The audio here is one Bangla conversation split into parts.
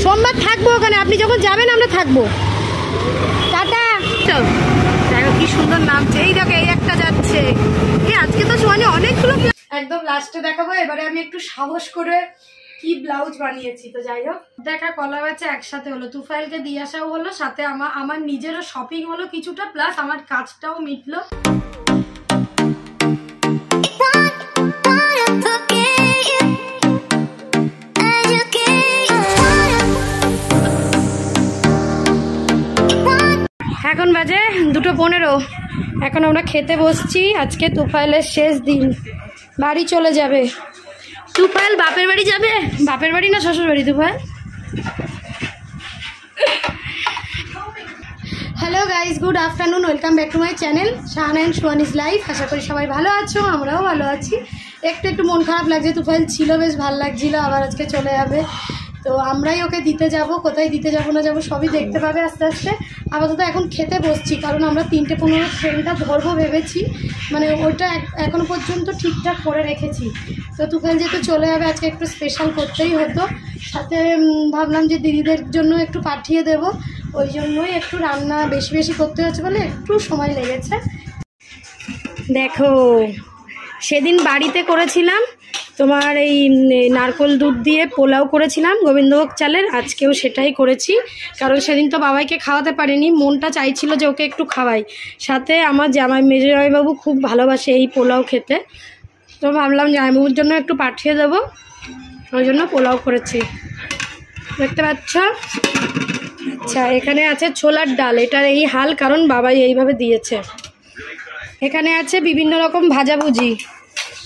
সোমবার থাকবো ওখানে, আপনি যখন যাবেন আমরা থাকবো। টাটা। দেখো কি সুন্দর নামছে, এই দেখো এই একটা যাচ্ছে। আজকে তো সোয়ানি অনেকগুলো একদম লাস্টে দেখাবো। এবারে আমি একটু সাহস করে কি ব্লাউজ বানিয়েছি। তো যাই হোক, দেখা কলা বাচ্চা একসাথে হলো, তুফাইলকে দিয়ে আসাও হলো, সাথে আমার নিজেরও শপিং হলো কিছুটা, প্লাস আমার কাজটাও মিটলো। এখন বাজে 2:15। এখন আমরা খেতে বসছি। আজকে তুফাইলের শেষ দিন, বাড়ি চলে যাবে। তুফাইল বাপের বাড়ি যাবে। বাপের বাড়ি না শ্বশুর বাড়ি তুফাইল? Hello guys, good afternoon, welcome back to my channel Shahana and সোয়ানিজ লাইফ। আশা করি সবাই ভালো আছো, আমরাও ভালো আছি। একটু মন খারাপ লাগছে, তুফাইল ছিল বেশ ভালো লাগছিল, আবার আজকে চলে যাবে। তো আমরাই ওকে দিতে যাব, কোথায় দিতে যাবো না যাবো সবই দেখতে পাবে আস্তে আস্তে। আপাতত এখন খেতে বসছি, কারণ আমরা 3:15 ট্রেনটা ধরবো ভেবেছি, মানে ওইটা এখনো পর্যন্ত ঠিকঠাক করে রেখেছি। তো তুফাইল যেহেতু চলে যাবে, আজকে একটু স্পেশাল করতেই হতো। সাথে ভাবলাম যে দিদিদের জন্য একটু পাঠিয়ে দেব, ওই জন্যই একটু রান্না বেশি করতে হচ্ছে বলে একটু সময় লেগেছে। দেখো সেদিন বাড়িতে করেছিলাম তোমার এই নারকোল দুধ দিয়ে পোলাও করেছিলাম গোবিন্দভোগ চালের, আজকেও সেটাই করেছি। কারণ সেদিন তো বাবাইকে খাওয়াতে পারিনি, মনটা চাইছিল যে ওকে একটু খাওয়াই। সাথে আমার মেজো জামাইবাবু খুব ভালোবাসে এই পোলাও খেতে, তো ভাবলাম জামাইবাবুর জন্য একটু পাঠিয়ে দেবো, ওই জন্য পোলাও করেছি। দেখতে পাচ্ছ? আচ্ছা, এখানে আছে ছোলার ডাল, এটার এই হাল কারণ বাবাই এইভাবে দিয়েছে। এখানে আছে বিভিন্ন রকম ভাজাভুজি,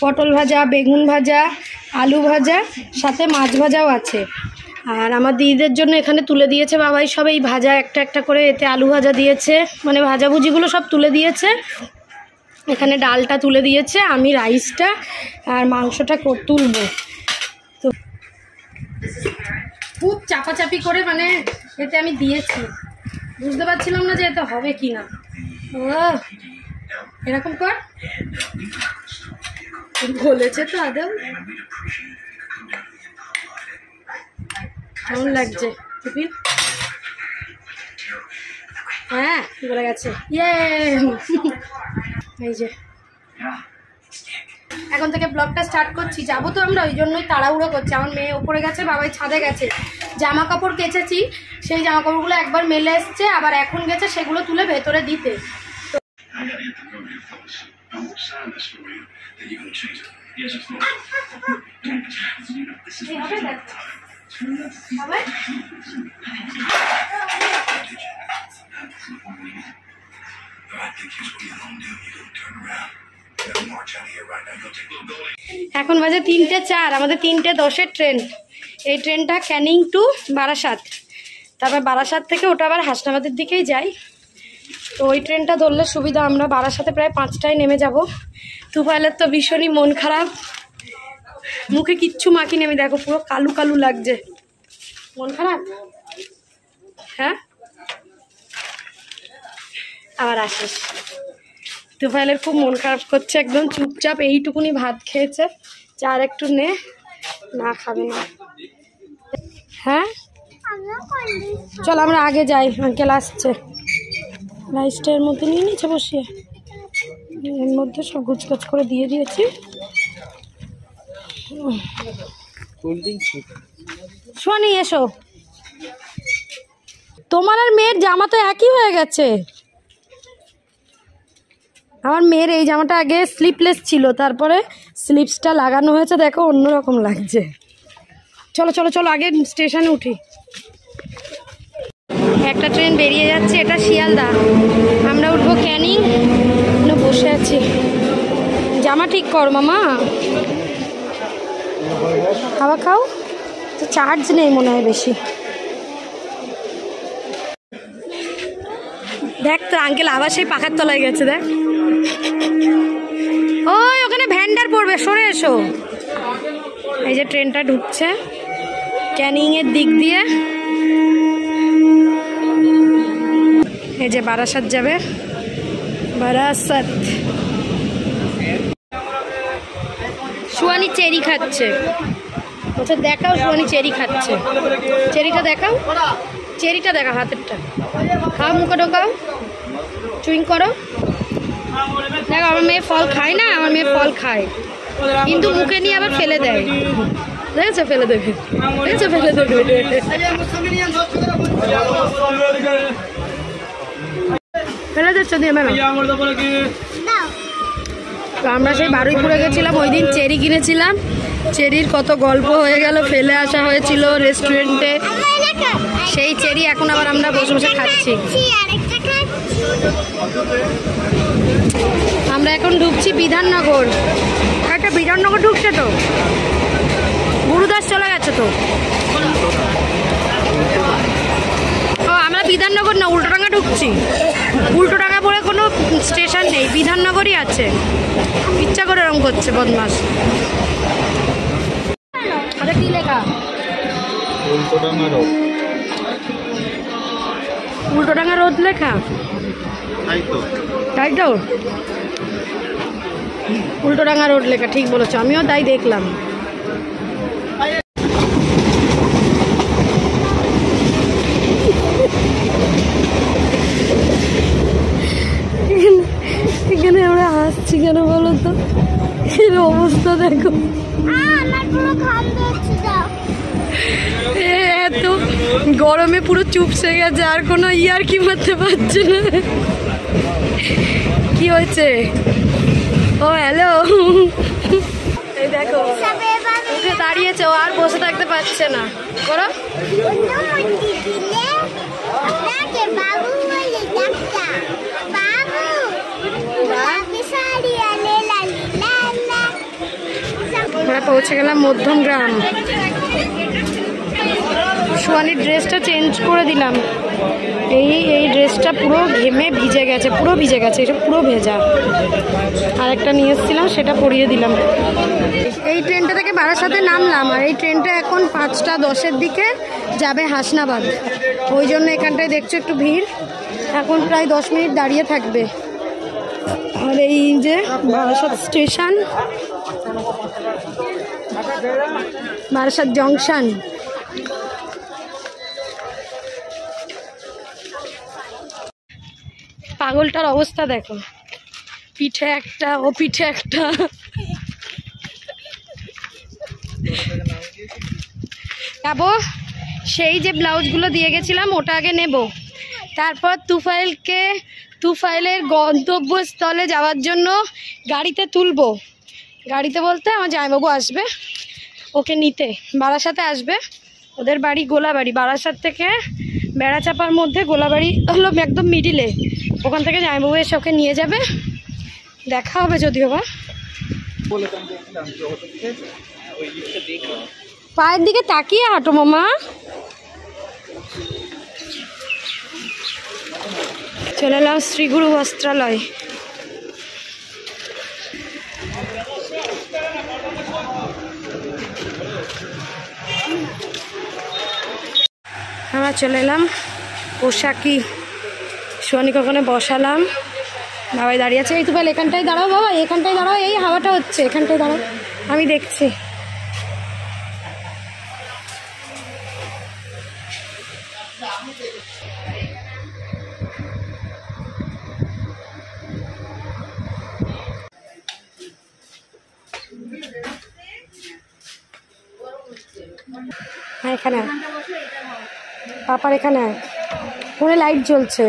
পটল ভাজা, বেগুন ভাজা, আলু ভাজা, সাথে মাছ ভাজাও আছে। আর আমার দিদিদের জন্য এখানে তুলে দিয়েছে বাবাই সব এই ভাজা একটা একটা করে, এতে আলু ভাজা দিয়েছে, মানে ভাজাভুজিগুলো সব তুলে দিয়েছে। এখানে ডালটা তুলে দিয়েছে, আমি রাইসটা আর মাংসটা তুলবো। তো খুব চাপাচাপি করে মানে এতে আমি দিয়েছি, বুঝতে পারছিলাম না যে এতে হবে কি না। এরকম কর, বলেছে তো আদৌ কেমন লাগছে? হ্যাঁ বলে গেছে। এই যে এখন থেকে ব্লগটা স্টার্ট করছি, যাবো তো আমরা, ওই জন্যই তাড়াহুড়ো করছি। আমার মেয়ে ওপরে গেছে, বাবাই ছাদে গেছে, জামা কাপড় কেচেছি, সেই জামা কাপড়গুলো একবার মেলে এসছে, আবার এখন গেছে সেগুলো তুলে ভেতরে দিতে। এখন বাজে 3:04, আমাদের 3:10-এর ট্রেন। এই ট্রেনটা ক্যানিং টু বারাসাত, তারপর বারাসাত থেকে ওটা আবার হাসনাবাদের দিকেই যায়। তো ওই ট্রেনটা ধরলে সুবিধা, আমরা বারাসাতে প্রায় 5টায় নেমে যাব। তুফাইলের তো ভীষণই মন খারাপ, মুখে কিচ্ছু মাখি নেমে, দেখো পুরো কালু কালু লাগছে। মন খারাপ? হ্যাঁ, আবার আসিস। তুফাইলের খুব মন খারাপ করছে, একদম চুপচাপ এইটুকুনি ভাত খেয়েছে, চার একটু না খাবে না। হ্যাঁ চল আমরা আগে যাই, আঙ্কেল আসছে। রাইসটা এর মধ্যে নিয়ে নিচ্ছে বসিয়ে, এর মধ্যে সব গুছগাছ করে দিয়ে দিয়েছি। শোনি এসো, তোমার আর মেয়ের জামা তো একই হয়ে গেছে। আমার মেয়ের এই জামাটা আগে স্লিপলেস ছিল, তারপরে স্লিপসটা লাগানো হয়েছে, দেখো অন্যরকম লাগছে। চলো চলো চলো আগে স্টেশনে উঠি। একটা ট্রেন বেরিয়ে যাচ্ছে, এটা শিয়ালদা, আমরা উঠবো ক্যানিং। বসে আছি, জামা ঠিক কর মামা, খাওয়া খাও। তো চার্জ নেই মনে হয় বেশি। দেখ তো আঙ্কেল আবার সেই পাখার তলায় গেছে, দেখ ওই ওখানে ভ্যান্ডার পড়বে, সরে এসো। এই যে ট্রেনটা ঢুকছে ক্যানিং এর দিক দিয়ে, এই যে বারাসাত যাবে, বারাসাত। সুয়ানি চেরি খাচ্ছে। আচ্ছা দেখাও, সুয়ানি চেরি খাচ্ছে। চেরিটা দেখাও, চেরিটা দেখাও, হাতেরটা খাও, মুখে ঢোকাও, চুইং করো। দেখো আমার মেয়ে ফল খায় না, আমার মেয়ে ফল খায় কিন্তু মুখে নিয়ে আবার ফেলে দেয়। দেখেছো ফেলে দেবে, দেখেছো ফেলে দেবে। ফেলে দিচ্ছ দিয়ে ম্যাম। আমরা সেই বারুইপুরে গেছিলাম, ওই দিন চেরি কিনেছিলাম। চেরির কত গল্প হয়ে গেল, ফেলে আসা হয়েছিল রেস্টুরেন্টে, সেই চেরি এখন আবার আমরা বসে বসে খাচ্ছি। আমরা এখন ঢুকছি বিধাননগর। একটা বিধাননগর ঢুকছে তো, গুরুদাস চলে গেছে তো। ও আমরা বিধাননগর না, উল্টোডাঙ্গা ঢুকছি। উল্টোডাঙ্গা বলে কোনো স্টেশন নেই, বিধাননগরই আছে। ইচ্ছা করে এরকম করছে বদমাস। আরে কি লেখা? উল্টোডাঙ্গা রোড লেখা, তাই তো? উল্টোডাঙ্গা রোড লেখা, ঠিক বলেছো, আমিও তাই দেখলাম। এখানে আমরা হাসছি কেন বলো তো? এর অবস্থা দেখো, এত গরমে পুরো চুপসে গেছে, আর কোনো ইয়ার কি মারতে পারছে না। কি হয়েছে? ও হ্যালো, এই দেখো উঠে দাঁড়িয়েছে, ও আর বসে থাকতে পারছে না। করো আমরা পৌঁছে গেলাম মধ্যমগ্রাম। সুয়ানির ড্রেসটা চেঞ্জ করে দিলাম। এই ড্রেসটা পুরো ঘেমে ভিজে গেছে, পুরো ভিজে গেছে, এটা পুরো ভেজা। আর একটা নিয়ে এসেছিলাম, সেটা পরিয়ে দিলাম। এই ট্রেনটা থেকে বারাসাতে নামলাম, আর এই ট্রেনটা এখন 5:10 দিকে যাবে হাসনাবাদ। ওই জন্য এখানটায় দেখছো একটু ভিড়। এখন প্রায় 10 মিনিট দাঁড়িয়ে থাকবে। আর এই যে বারাসাত স্টেশন, বারাসাত জংশন। পাগলটার অবস্থা দেখো, পিঠে একটা, ও পিঠে একটা। যাবো, সেই যে ব্লাউজগুলো দিয়ে গেছিলাম ওটা আগে নেব, তারপর তুফাইলের গন্তব্যস্থলে যাওয়ার জন্য গাড়িতে তুলবো। গাড়িতে বলতে আমার জামাইবাবু আসবে ওকে নিতে, বারাসাতে আসবে। ওদের বাড়ি গোলাবাড়ি, বারাসাত থেকে বেড়াচাপার মধ্যে গোলাবাড়ি হলো একদম মিডিলে। ওখান থেকে জামাইবাবু এসে ওকে নিয়ে যাবে, দেখা হবে যদিও বা। পায়ের দিকে তাকিয়ে হাঁটো মামা। চলে এলাম শ্রীগুরু বস্ত্রালয়। আমরা চলে এলাম পোশাকি। সোয়ানিকে ওখানে বসালাম, বাবাই দাঁড়িয়ে আছে। এই তো বল, এখানটায় দাঁড়াও বাবা, এখানটায় দাঁড়াও, এই হাওয়াটা হচ্ছে, এখানটায় দাঁড়াও, আমি দেখছি। হ্যাঁ এখানে পাপার, এখানে ফোনে লাইট জ্বলছে।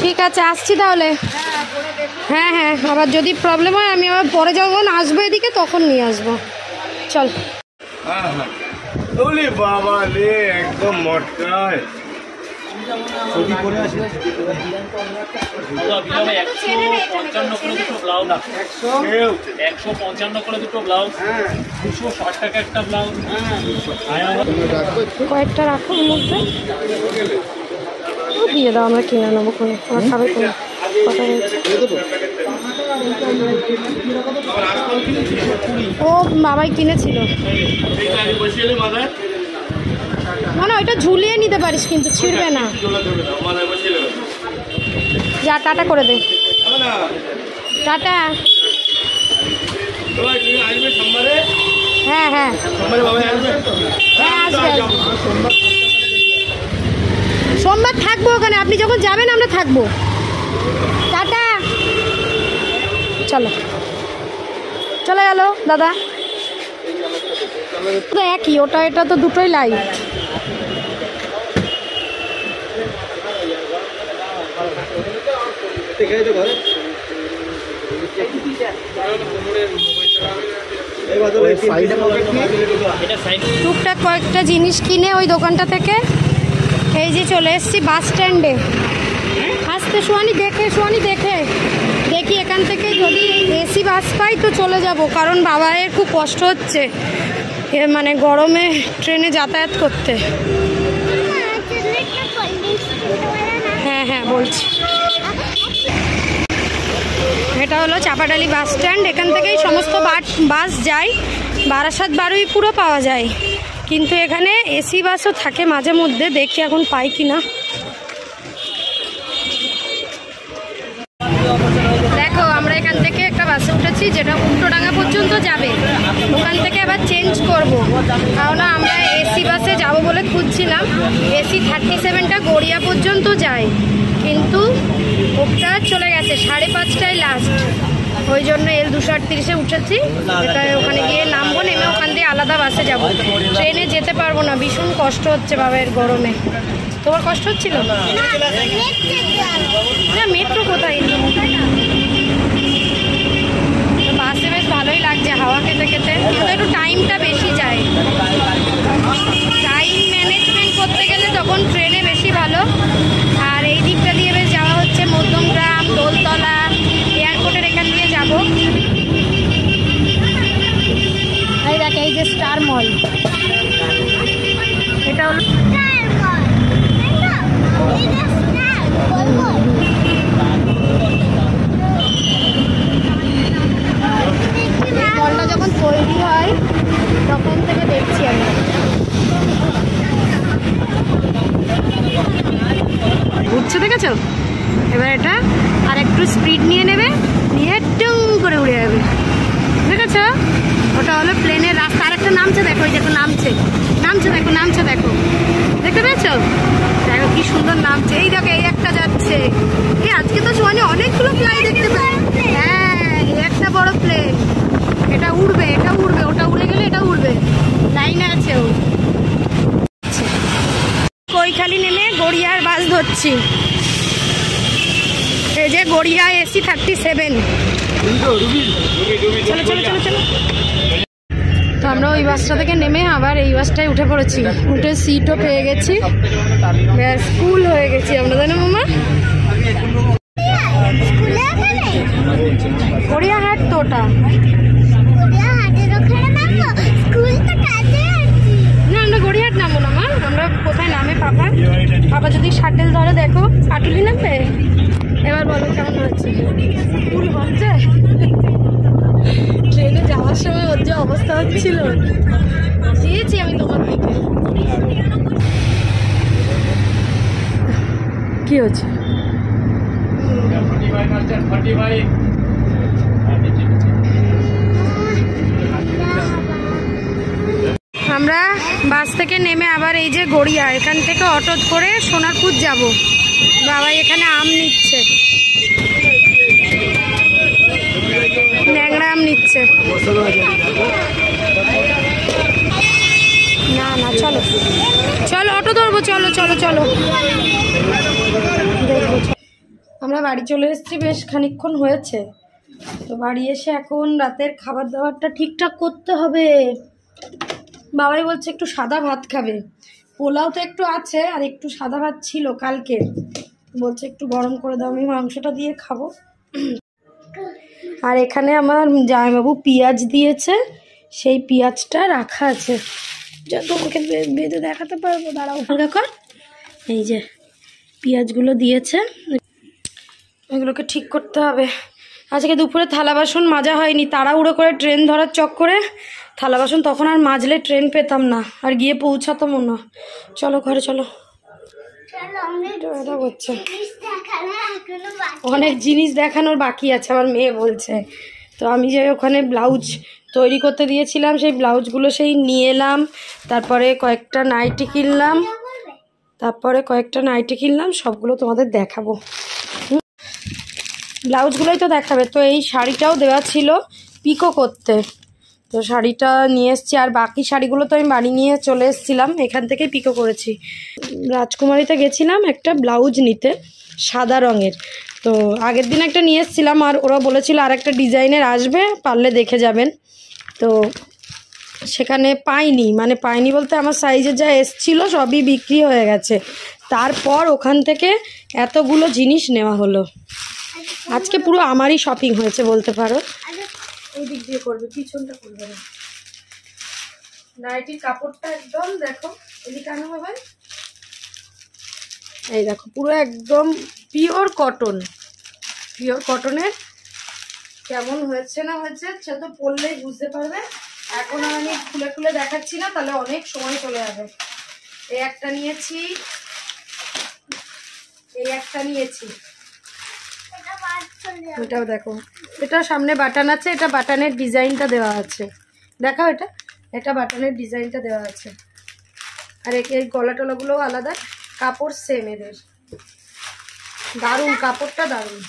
ঠিক আছে আসছি তাহলে। হ্যাঁ হ্যাঁ, আবার যদি প্রবলেম হয় আমি আবার পরে যখন আসবো এদিকে তখন নিয়ে আসবো। চল। বাবা রে, একদম মটকায় ছবি করে আসে। 155 করে দুটো ব্লাউজ, 155 করে দুটো ব্লাউজ, 260 টাকা একটা ব্লাউজ। কয়েকটা রাখো মধ্যে দিয়ে দাও, আমরা কিনে নেবো। কোনো আমার খাবে কোনো কথা বলছে। ও বাবাই কিনেছিল। না ওইটা ঝুলিয়ে নিতে পারিস কিন্তু ছিঁড়বে না। যা টাটা করে দে। টাটা। হ্যাঁ হ্যাঁ হ্যাঁ আসবে। সোমবার থাকবো ওখানে, আপনি যখন যাবেন আমরা থাকবো। টাটা। চলো চলে গেল দাদা। একই ওটা এটা তো দুটোই লাইট। টুকটাক কয়েকটা জিনিস কিনে ওই দোকানটা থেকে এই যে চলে এসেছি বাস স্ট্যান্ডে। আসতে সোয়ানি দেখে দেখি এখান থেকে যদি এসি বাস পাই তো চলে যাব, কারণ বাবায়ের খুব কষ্ট হচ্ছে মানে গরমে ট্রেনে যাতায়াত করতে। হ্যাঁ হ্যাঁ বলছি। এটা হলো চাপাডালি বাস স্ট্যান্ড। এখান থেকেই সমস্ত বাস যায়, বারাসাত বারুই পুরো পাওয়া যায়, কিন্তু এখানে এসি বাসও থাকে মাঝে মধ্যে, দেখি এখন পাই কিনা। দেখো আমরা এখান থেকে একটা বাসে উঠেছি যেটা উল্টোডাঙ্গা পর্যন্ত যাবে, ওখান থেকে আবার চেঞ্জ করব, কারণ আমরা এসি বাসে যাব বলে খুঁজছিলাম। এসি 37টা গড়িয়া পর্যন্ত যায়, কিন্তু ওটা চলে গেছে 5:30টায় লাস্ট, ওই জন্য L238-এ উঠেছি। এটা ওখানে গিয়ে নামবো, নেমে ওখান দিয়ে আলাদা বাসে যাব। ট্রেনে যেতে পারবো না, ভীষণ কষ্ট হচ্ছে বাবার গরমে। তোমার কষ্ট হচ্ছিল না? মেট্রো কোথায়? বাসে বেশ ভালোই লাগছে হাওয়া খেতে খেতে, কিন্তু একটু টাইমটা বেশি যায়। টাইম ম্যানেজমেন্ট করতে গেলে তখন ট্রেনে বেশি ভালো। আর এই দিকটা দিয়ে বেশ যাওয়া হচ্ছে, মধ্যমগ্রাম, দোলতলা, এয়ারপোর্টের এখান দিয়ে যাব। এই দেখ এই যে স্টার মল, এটা হলো মলটা যখন তৈরি হয় তখন থেকে দেখছি আমি। ঘুরছে দেখেছো? এবার এটা আর একটু স্পিড নিয়ে নেবে, নিয়ে টুং করে উড়ে যাবে, দেখেছো? ওটা হলো প্লেনের রাস্তা। আর একটা নামছে দেখো, ওই দেখো নামছে দেখো, দেখতে পেয়েছো? দেখো কি সুন্দর নামছে। এই দেখো এই একটা যাচ্ছে। এই আজকে তো সোয়ানি অনেকগুলো প্লেন দেখতে পাই। হ্যাঁ এই একটা বড় প্লেন, এটা উড়বে, ওটা উড়ে গেলে এটা উড়বে, লাইনে আছে ও। কৈখালি নেমে গড়িয়ার বাস ধরছি। এই যে গড়িয়া AC 37। চলো চলো চলো চলো। তো আমরা ওই বাসটা থেকে নেমে আবার এই বাসটায় উঠে পড়েছি, উঠে সিটও পেয়ে গেছি, ব্যাস ফুল হয়ে গেছি আমরা, তাই না মামা? গড়িয়াহাট তো ওটা না, আমরা গড়িয়াহাট নামবো না মা। আমরা কোথায় নামে পাপা যদি শাটেল ধরে, দেখো পাটুলি নামবে। এবার বলো কেমন হচ্ছে? ফুল হচ্ছে। ট্রেনে যাওয়ার সময় ওর যে অবস্থা হচ্ছিল, দিয়েছি আমি তোমার দিকে। কি হচ্ছে? আমরা বাস থেকে নেমে আবার এই যে গড়িয়া, এখান থেকে অটো করে সোনারপুর যাব। বাবা এখানে আম নিচ্ছে, ন্যাংরা আম নিচ্ছে। না না চলো চলো অটো ধরবো, চলো চলো চলো। আমরা বাড়ি চলে এসেছি, বেশ খানিকক্ষণ হয়েছে। তো বাড়ি এসে এখন রাতের খাবার দাবারটা ঠিকঠাক করতে হবে। বাবাই বলছে একটু সাদা ভাত খাবে, পোলাও তো একটু আছে আর একটু সাদা ভাত ছিল কালকে, বলছে একটু গরম করে দাও, আমি মাংসটা দিয়ে খাবো। আর এখানে আমার জামাইবাবু পেঁয়াজ দিয়েছে, সেই পেঁয়াজটা রাখা আছে, যা তোমাকে বেঁধে দেখাতে পারবো, দাঁড়াও হালকা কর। এই যে পেঁয়াজগুলো দিয়েছে, এগুলোকে ঠিক করতে হবে। আজকে দুপুরে থালা বাসন মাজা হয়নি, তাড়াহুড়ো করে ট্রেন ধরার চক্করে থালা বাসন তখন আর মাজলে ট্রেন পেতাম না, আর গিয়ে পৌঁছাতামও না। চলো ঘরে চলো। এটা হচ্ছে অনেক জিনিস দেখানোর বাকি আছে আমার মেয়ে বলছে। তো আমি যে ওখানে ব্লাউজ তৈরি করতে দিয়েছিলাম সেই ব্লাউজগুলো সেই নিয়ে এলাম, তারপরে কয়েকটা নাইটি কিনলাম, সবগুলো তোমাদের দেখাবো। ব্লাউজগুলোই তো দেখাবে। তো এই শাড়িটাও দেওয়া ছিল পিকো করতে, তো শাড়িটা নিয়ে এসেছি, আর বাকি শাড়িগুলো তো আমি বাড়ি নিয়ে চলে এসেছিলাম, এখান থেকেই পিকো করেছি। রাজকুমারীতে গেছিলাম একটা ব্লাউজ নিতে সাদা রঙের, তো আগের দিন একটা নিয়ে এসেছিলাম, আর ওরা বলেছিল আর একটা ডিজাইনের আসবে, পারলে দেখে যাবেন। তো সেখানে পাইনি বলতে আমার সাইজের যা এসছিল সবই বিক্রি হয়ে গেছে। তারপর ওখান থেকে এতগুলো জিনিস নেওয়া হলো। আজকে পুরো আমারই শপিং হয়েছে বলতে পারো। ওই দিক দিয়ে করবে, পিছনটা করবে না। নাইটির কাপড়টা একদম দেখো, এদিকে আনো হবে, এই দেখো পুরো একদম পিওর কটনের। কেমন হয়েছে না হয়েছে সে তো পরলেই বুঝতে পারবে। এখন আর আমি খুলে খুলে দেখাচ্ছি না, তাহলে অনেক সময় চলে যাবে। এই একটা নিয়েছি, এটাও দেখো, এটা সামনে বাটন আছে, এটা বাটনের ডিজাইনটা দেওয়া আছে, দেখাও এটা বাটনের ডিজাইনটা দেওয়া আছে। আর এর গলা টলাগুলোও আলাদা, কাপড় সেম এদের। দারুণ কাপড়টা, দারুণ।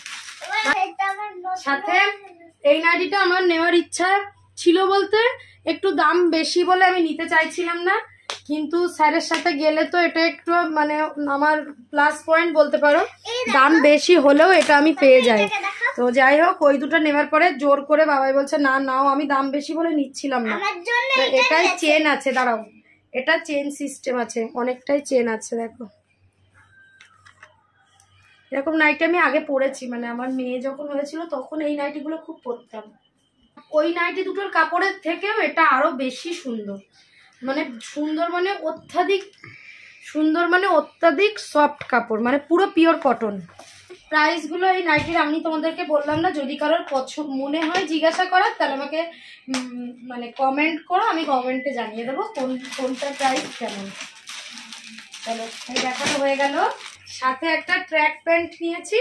সাথে এই নাইটিটা আমার নেওয়ার ইচ্ছা ছিল, বলতে একটু দাম বেশি বলে আমি নিতে চাইছিলাম না, কিন্তু স্যারের সাথে গেলে তো এটা একটু মানে আমার প্লাস পয়েন্ট বলতে পারো, দাম বেশি হলেও এটা আমি পেয়ে যাই। তো যাই হোক, ওই দুটো নেওয়ার পরে জোর করে বাবাই বলছে না নাও, আমি দাম বেশি বলে নিচ্ছিলাম না। এটাই চেন আছে, দাঁড়াও, এটা চেন সিস্টেম আছে, অনেকটাই চেন আছে। দেখো এরকম নাইটি আমি আগে পরেছি, মানে আমার মেয়ে যখন হয়েছিল তখন এই নাইটিগুলো খুব পরতাম। ওই নাইটি দুটোর কাপড়ের থেকেও এটা আরো বেশি সুন্দর, মানে অত্যাধিক সফট কাপড়, মানে পুরো পিওর কটন। প্রাইসগুলো এই নাইটির আমি তোমাদেরকে বললাম না, যদি কারোর মনে হয় জিজ্ঞাসা করার তাহলে আমাকে মানে কমেন্ট করো, আমি কমেন্টে জানিয়ে দেবো কোনটার প্রাইস কেমন। চলো এই দেখানো হয়ে গেল। সাথে একটা ট্র্যাক প্যান্ট নিয়েছি,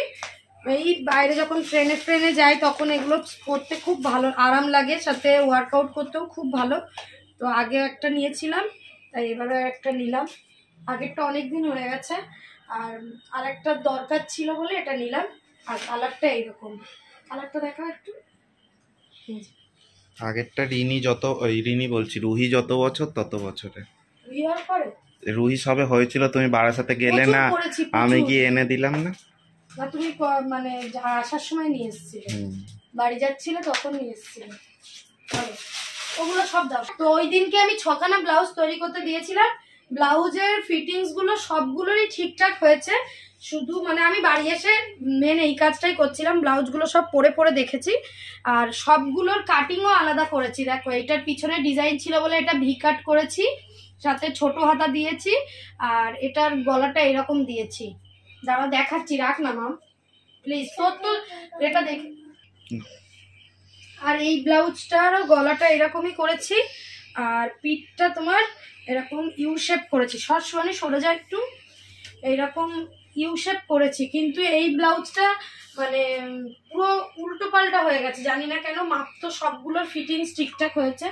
এই বাইরে যখন ট্রেনে যাই তখন এগুলো পরতে খুব ভালো আরাম লাগে, সাথে ওয়ার্কআউট করতেও খুব ভালো। তো আগে একটা নিয়েছিলাম, তাই এবারে একটা নিলাম। আগেরটা অনেক দিন হয়ে গেছে, আর একটা দরকার ছিল বলে এটা নিলাম। আর কালারটা এইরকম, কালারটা দেখো একটু। আগেরটা রুহি যত বছর তত বছরে। বিয়ের পরে রুহি সবে হয়েছিল, তুমি বারাসাতে গেলে না, আমি গিয়ে এনে দিলাম না। না তুমি মানে আসার সময় নিয়ে এসেছিলে, বাড়ি যাচ্ছিলে তখন নিয়ে এসেছিলে, ওগুলো সব দাও। তো ওই দিনকে আমি 6খানা ব্লাউজ তৈরি করতে দিয়েছিলাম, ব্লাউজের ফিটিংস গুলো সবগুলোরই ঠিকঠাক হয়েছে, শুধু মানে আমি বাড়ি এসে মেন এই কাজটাই করছিলাম, ব্লাউজগুলো সব পরে দেখেছি, আর সবগুলোর কাটিংও আলাদা করেছি। দেখো এটার পিছনে ডিজাইন ছিল বলে এটা ভি কাট করেছি, সাথে ছোট হাতা দিয়েছি, আর এটার গলাটা এরকম দিয়েছি। দাঁড়া দেখাচ্ছি, রাখ না মাম প্লিজ, তোর তো এটা দেখে। আর এই ব্লাউজটারও গলাটা এরকমই করেছি, আর পিঠটা তোমার এরকম ইউ শেপ করেছি, সরসোয়ানি সরে যায় একটু, এইরকম ইউ শেপ করেছি। কিন্তু এই ব্লাউজটা মানে পুরো উল্টো পাল্টা হয়ে গেছে, জানি না কেন। মাপ তো সবগুলোর ফিটিংস ঠিকঠাক হয়েছে,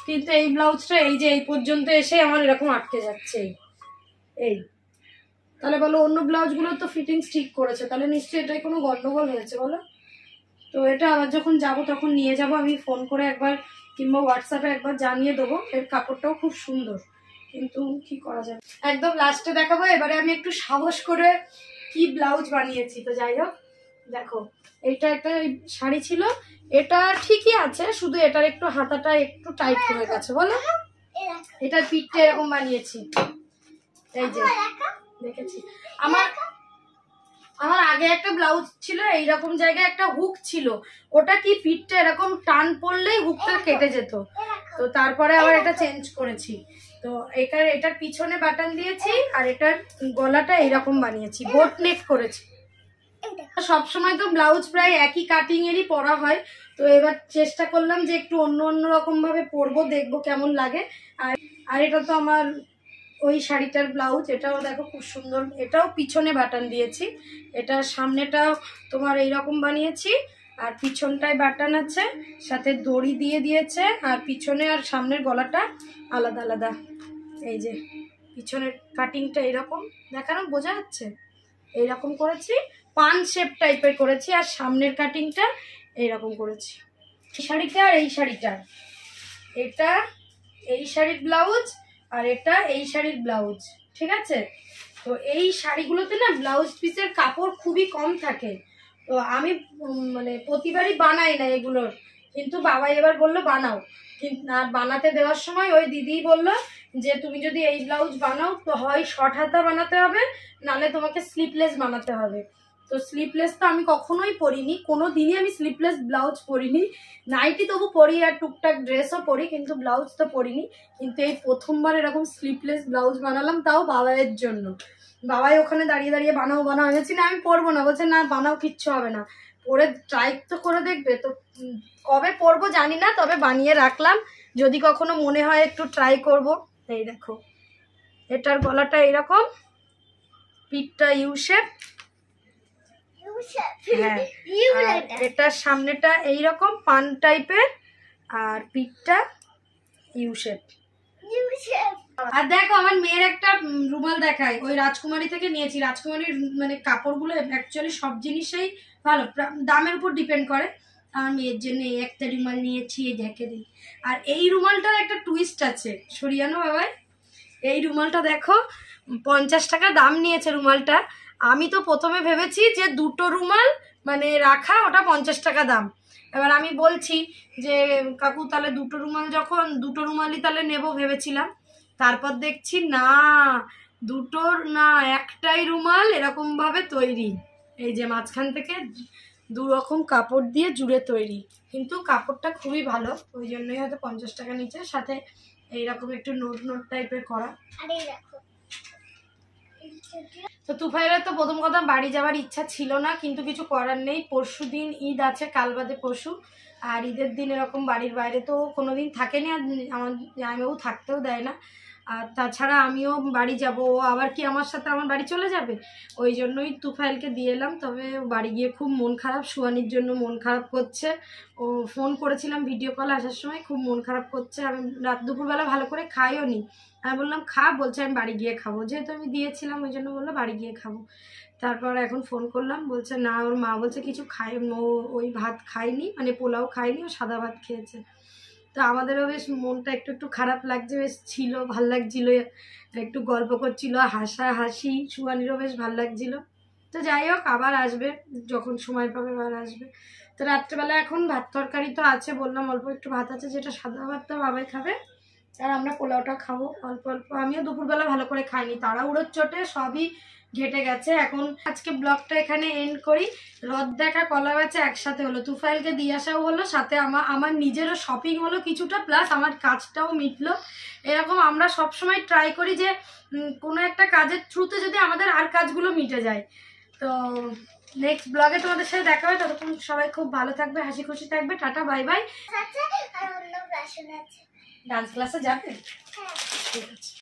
কিন্তু এই ব্লাউজটা এই যে এই পর্যন্ত এসে আমার এরকম আটকে যাচ্ছে। এই তাহলে বলো অন্য ব্লাউজগুলো তো ফিটিংস ঠিক করেছে, তাহলে নিশ্চয়ই এটাই কোনো গন্ডগোল হয়েছে বলো। তো এটা আবার যখন যাব তখন নিয়ে যাব, আমি ফোন করে একবার কিংবা হোয়াটসঅ্যাপে একবার জানিয়ে দেবো। এর কাপড়টাও খুব সুন্দর, কিন্তু কি করা যাবে, একদম লাস্টে দেখাবো। এবারে আমি একটু সাহস করে কি ব্লাউজ বানিয়েছি। তো যাই হোক, দেখো এটা একটা শাড়ি ছিল, এটা ঠিকই আছে, শুধু এটার একটু হাতাটা একটু টাইট হয়ে গেছে বলো। এটার পিঠটা এরকম বানিয়েছি, এই যে দেখেছি। আমার আগে একটা ব্লাউজ ছিল, এইরকম জায়গায় একটা হুক ছিল, ওটা কি পিঠটা এরকম টান পড়লেই হুকটা কেটে যেত, তো তারপরে আবার এটা চেঞ্জ করেছি। তো এটার পিছনে বাটন দিয়েছি, আর এটার গলাটা এইরকম বানিয়েছি, বোট নেক করেছি। সব সময় তো ব্লাউজ প্রায় একই কাটিং এরই পরা হয়, তো এবার চেষ্টা করলাম যে একটু অন্য অন্য রকম ভাবে পরবো, দেখবো কেমন লাগে। আর এটা তো আমার ওই শাড়িটার ব্লাউজ, এটাও দেখো খুব সুন্দর, এটাও পিছনে বাটন দিয়েছি, এটার সামনেটাও তোমার এইরকম বানিয়েছি, আর পিছনটায় বাটন আছে, সাথে দড়ি দিয়ে দিয়েছে, আর পিছনে আর সামনের গলাটা আলাদা আলাদা। এই যে পিছনের কাটিংটা এরকম দেখানো, বোঝা যাচ্ছে? এইরকম করেছি, পান শেপ টাইপের করেছি, আর সামনের কাটিংটা এইরকম করেছি। এই শাড়িটা আর এই শাড়িটা, এটা এই শাড়ির ব্লাউজ আর এটা এই শাড়ির ব্লাউজ, ঠিক আছে? তো এই শাড়িগুলোতে না ব্লাউজ পিসের কাপড় খুবই কম থাকে, তো আমি মানে প্রতিবারই বানাই না এগুলোর, কিন্তু বাবা এবার বললো বানাও। কিন্তু আর বানাতে দেওয়ার সময় ওই দিদি বললো যে তুমি যদি এই ব্লাউজ বানাও তো হয় শর্ট হাতা বানাতে হবে, নালে তোমাকে স্লিপলেস বানাতে হবে। তো স্লিপলেস তো আমি কখনোই পরিনি, কোনো দিনই আমি স্লিপলেস ব্লাউজ পরিনি। নাইটি তবু পরি আর টুকটাক ড্রেসও পরি, কিন্তু ব্লাউজ তো পরিনি। কিন্তু এই প্রথমবার এরকম স্লিপলেস ব্লাউজ বানালাম, তাও বাবাইয়ের জন্য। বাবাই ওখানে দাঁড়িয়ে দাঁড়িয়ে বানাও বানাও হয়েছি, না আমি পরবো না, বলছে না বানাও, কিচ্ছু হবে না, পরে ট্রাই তো করে দেখবে। তো কবে পরবো জানি না, তবে বানিয়ে রাখলাম, যদি কখনো মনে হয় একটু ট্রাই করব। এই দেখো এটার গলাটা এইরকম, পিঠটা ইউ শেপ, হ্যাঁ, এটার সামনেটা এইরকম পান টাইপের, আর পিঠটা ইউ শেপ। আর দেখো আমার মেয়ের একটা রুমাল দেখায়, ওই রাজকুমারী থেকে নিয়েছি। রাজকুমারীর মানে কাপড়গুলো অ্যাকচুয়ালি সব জিনিসেই ভালো, দামের উপর ডিপেন্ড করে। আমার মেয়ের জন্য এই একটা রুমাল নিয়েছি, দেখে দিই। আর এই রুমালটার একটা টুইস্ট আছে, সরিয়ানো বাবাই, এই রুমালটা দেখো 50 টাকা দাম নিয়েছে রুমালটা। আমি তো প্রথমে ভেবেছি যে দুটো রুমাল মানে রাখা, ওটা 50 টাকা দাম। এবার আমি বলছি যে কাকু তাহলে দুটো রুমাল, যখন দুটো রুমালই তাহলে নেব ভেবেছিলাম, তারপর দেখছি না, দুটোর না, একটাই রুমাল এরকম ভাবে তৈরি, এই যে মাঝখান থেকে দু রকম কাপড় দিয়ে জুড়ে তৈরি, কিন্তু কাপড়টা খুবই ভালো, ওই জন্যই হয়তো 50 টাকা নিচে। সাথে এইরকম একটু নোট নোট টাইপের করা। তো তুফাইলের তো প্রথম কথা বাড়ি যাওয়ার ইচ্ছা ছিল না, কিন্তু কিছু করার নেই, পরশু দিন ঈদ আছে, কাল বাদে পরশু, আর ঈদের দিন এরকম বাড়ির বাইরে তো কোনোদিন থাকেনি, আর আমার জামাইবাবু থাকতেও দেয় না। আর তাছাড়া আমিও বাড়ি যাব, ও আবার কি আমার সাথে আমার বাড়ি চলে যাবে, ওই জন্যই তুফাইলকে দিয়ে এলাম। তবে বাড়ি গিয়ে খুব মন খারাপ, সুয়ানির জন্য মন খারাপ করছে। ও ফোন করেছিলাম ভিডিও কল আসার সময়, খুব মন খারাপ করছে। আমি রাত দুপুরবেলা ভালো করে খাইও নি, আমি বললাম খা, বলছে আমি বাড়ি গিয়ে খাবো, যেহেতু আমি দিয়েছিলাম ওই জন্য বললো বাড়ি গিয়ে খাবো। তারপর এখন ফোন করলাম, বলছে না, ওর মা বলছে কিছু খাই, ও ওই ভাত খায়নি, মানে পোলাও খায়নি, ও সাদা ভাত খেয়েছে। তো আমাদেরও বেশ মনটা একটু একটু খারাপ লাগছে, বেশ ছিল ভাল লাগছিল, একটু গল্প করছিল, হাসি, সুয়ানিরও বেশ ভাল লাগছিল। তো যাই হোক, আবার আসবে, যখন সময় পাবে আবার আসবে। তো রাত্রেবেলা এখন ভাত তরকারি তো আছে, বললাম অল্প একটু ভাত আছে, যেটা সাদা ভাত তো বাবাই খাবে, আর আমরা পোলাওটা খাবো অল্প অল্প। আমিও দুপুরবেলা ভালো করে খাইনি, তাড়াহুড়োর চোটে সবই ঘেটে গেছে। এখন আজকে ব্লগটা এখানে এন্ড করি। রথ দেখা, কলা বেচা একসাথে হলো, তুফাইলকে দিয়ে আসাও হলো, সাথে আমার নিজেরও শপিং হলো কিছুটা, প্লাস আমার কাজটাও মিটলো। এরকম আমরা সবসময় ট্রাই করি যে কোনো একটা কাজের থ্রুতে যদি আমাদের আর কাজগুলো মিটে যায়। তো নেক্সট ব্লগে তোমাদের সাথে দেখা হবে, ততক্ষণ সবাই খুব ভালো থাকবে, হাসি খুশি থাকবে, টাটা বাই বাই। ডান্স ক্লাসে যাবে? ঠিক আছে।